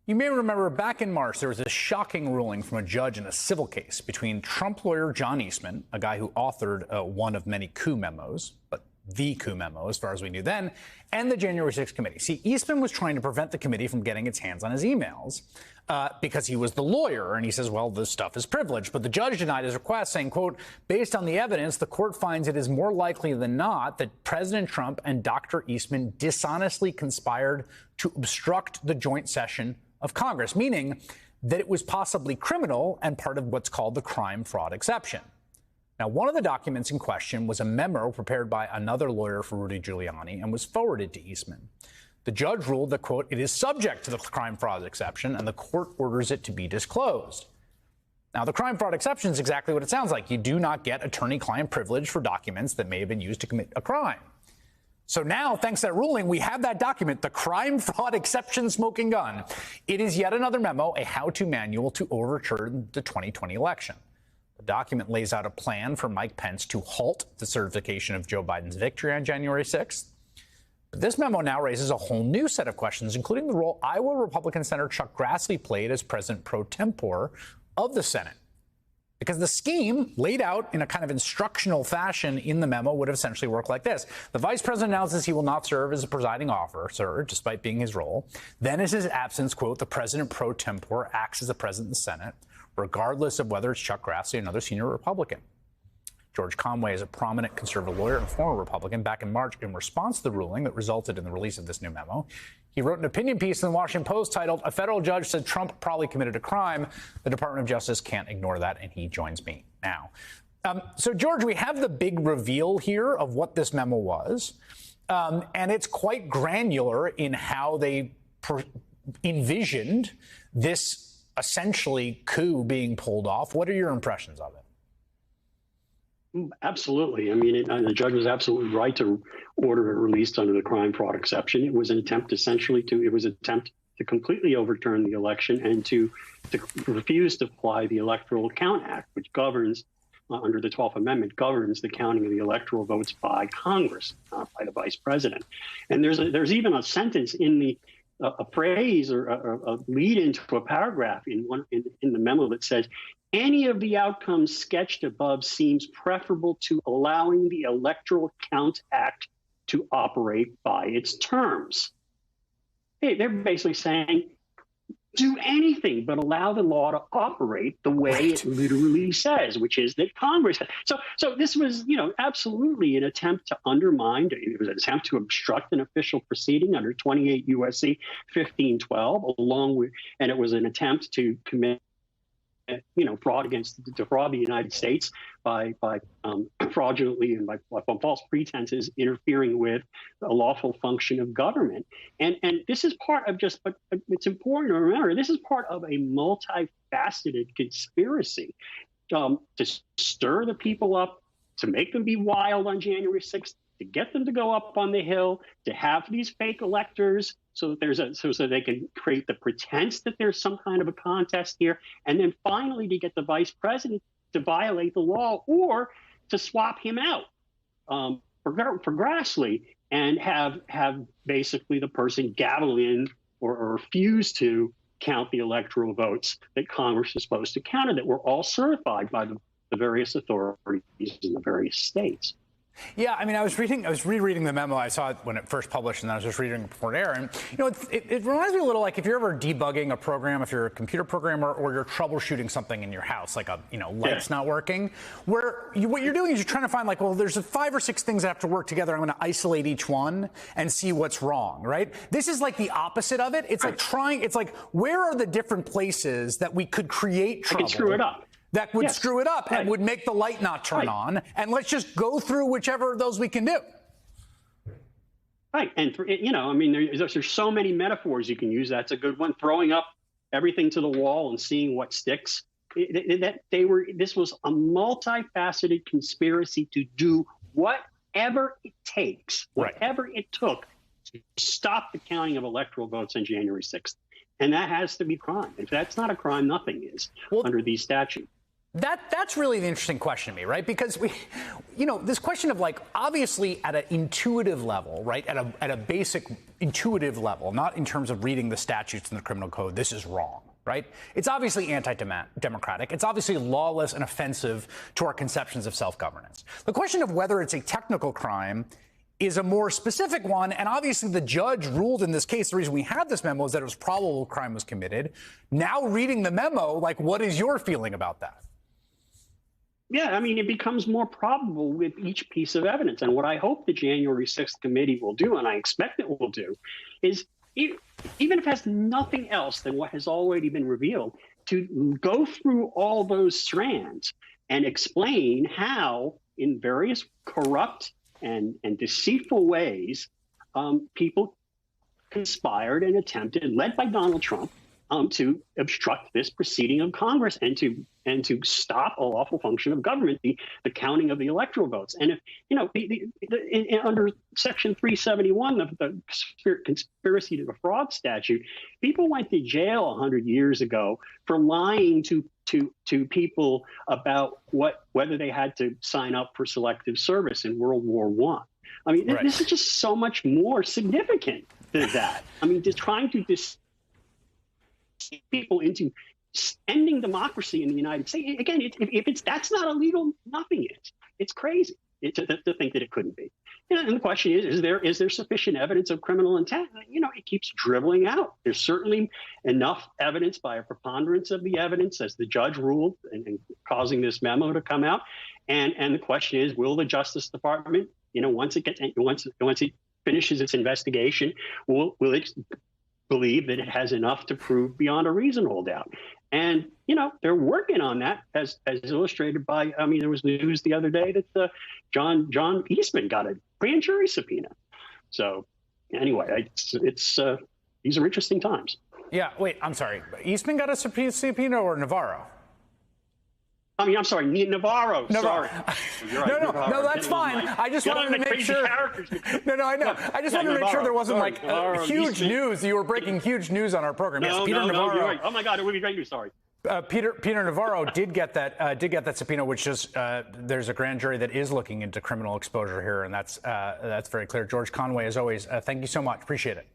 You may remember back in March, there was a shocking ruling from a judge in a civil case between Trump lawyer John Eastman, a guy who authored one of many coup memos, but the coup memo, as far as we knew then, and the January 6th committee. See, Eastman was trying to prevent the committee from getting its hands on his emails because he was the lawyer. And he says, well, this stuff is privileged. But the judge denied his request, saying, quote, based on the evidence, the court finds it is more likely than not that President Trump and Dr. Eastman dishonestly conspired to obstruct the joint session of Congress, meaning that it was possibly criminal and part of what's called the crime fraud exception. Now, one of the documents in question was a memo prepared by another lawyer for Rudy Giuliani and was forwarded to Eastman. The judge ruled that, quote, it is subject to the crime fraud exception and the court orders it to be disclosed. Now, the crime fraud exception is exactly what it sounds like. You do not get attorney-client privilege for documents that may have been used to commit a crime. So now, thanks to that ruling, we have that document, the crime fraud exception smoking gun. It is yet another memo, a how-to manual to overturn the 2020 election. The document lays out a plan for Mike Pence to halt the certification of Joe Biden's victory on January 6th. But this memo now raises a whole new set of questions, including the role Iowa Republican Senator Chuck Grassley played as president pro tempore of the Senate. Because the scheme laid out in a kind of instructional fashion in the memo would have essentially worked like this. The vice president announces he will not serve as a presiding officer, despite being his role. Then, as his absence, quote, the president pro tempore acts as the president of the Senate, regardless of whether it's Chuck Grassley or another senior Republican. George Conway is a prominent conservative lawyer and former Republican. Back in March, in response to the ruling that resulted in the release of this new memo, he wrote an opinion piece in the Washington Post titled, "A Federal Judge Said Trump Probably Committed a Crime. The Department of Justice Can't Ignore That," and he joins me now. So, George, we have the big reveal here of what this memo was, and it's quite granular in how they envisioned this essentially coup being pulled off. What are your impressions of it? Absolutely. I mean, the judge was absolutely right to order it released under the crime fraud exception. It was an attempt to completely overturn the election and to refuse to apply the Electoral Count Act, which governs under the 12th Amendment, governs the counting of the electoral votes by Congress, not by the vice president. And there's even a sentence in the a phrase or a lead into a paragraph in the memo that says, any of the outcomes sketched above seems preferable to allowing the Electoral Count Act to operate by its terms. They're basically saying, do anything but allow the law to operate the way it literally says, which is that Congress. So this was, absolutely an attempt to undermine. It was an attempt to obstruct an official proceeding under 28 U.S.C. 1512, and it was an attempt to commit defraud the United States by fraudulently and by false pretenses interfering with a lawful function of government. And this is part of but it's important to remember, this is part of a multifaceted conspiracy to stir the people up, to make them be wild on January 6th, to get them to go up on the Hill, to have these fake electors so that so they can create the pretense that there's some kind of a contest here, and then finally to get the vice president to violate the law or to swap him out for Grassley and have basically the person gavel in or refuse to count the electoral votes that Congress is supposed to count and that were all certified by the various authorities in the various states. Yeah, I mean, I was rereading the memo. I saw it when it first published, and I was just reading it before it aired. And, it reminds me a little like if you're ever debugging a program, if you're a computer programmer, or you're troubleshooting something in your house, like light's not working, where what you're doing is you're trying to find there's 5 or 6 things that have to work together. I'm going to isolate each one and see what's wrong, right? This is like the opposite of it. It's like where are the different places that we could create trouble? I can screw it up. That would screw it up and would make the light not turn on. And let's just go through whichever of those we can do. Right. And, there's so many metaphors you can use. That's a good one. Throwing up everything to the wall and seeing what sticks. This was a multifaceted conspiracy to do whatever it takes, whatever it took to stop the counting of electoral votes on January 6th. And that has to be crime. If that's not a crime, nothing is under these statutes. That's really the interesting question to me, right? Because this question of, like, obviously at an intuitive level, right? At a basic intuitive level, not in terms of reading the statutes in the criminal code, this is wrong, right? It's obviously anti-democratic. It's obviously lawless and offensive to our conceptions of self-governance. The question of whether it's a technical crime is a more specific one, and obviously the judge ruled in this case, the reason we had this memo is that it was probable a crime was committed. Now reading the memo, like, what is your feeling about that? Yeah, I mean, it becomes more probable with each piece of evidence. And what I hope the January 6th committee will do, and I expect it will do, is even if it has nothing else than what has already been revealed, to go through all those strands and explain how, in various corrupt and deceitful ways, people conspired and attempted, led by Donald Trump, to obstruct this proceeding of Congress and to stop a lawful function of government, the counting of the electoral votes. And if under Section 371 of the conspiracy to defraud statute, people went to jail 100 years ago for lying to people about whether they had to sign up for selective service in World War I. I mean, right. This is just so much more significant than that. I mean, just trying to people into ending democracy in the United States. Again, if that's not illegal, nothing is. It's crazy to think that it couldn't be. And the question is there sufficient evidence of criminal intent? It keeps dribbling out. There's certainly enough evidence by a preponderance of the evidence, as the judge ruled, and causing this memo to come out. And the question is, will the Justice Department, once it finishes its investigation, will it believe that it has enough to prove beyond a reasonable doubt? And, they're working on that, as illustrated by, there was news the other day that John Eastman got a grand jury subpoena. So anyway, it's these are interesting times. Yeah, wait, I'm sorry. Eastman got a subpoena or Navarro? I'm sorry, Navarro. Sorry. Right, no, that's fine. I just wanted to make sure. No, I know. I just wanted to make sure there wasn't huge news. You were breaking huge news on our program. Yes, Peter Navarro. You're right. Oh my God, it would be great news. Sorry. Peter Navarro did get that subpoena, which is there's a grand jury that is looking into criminal exposure here, and that's very clear. George Conway, as always, thank you so much. Appreciate it.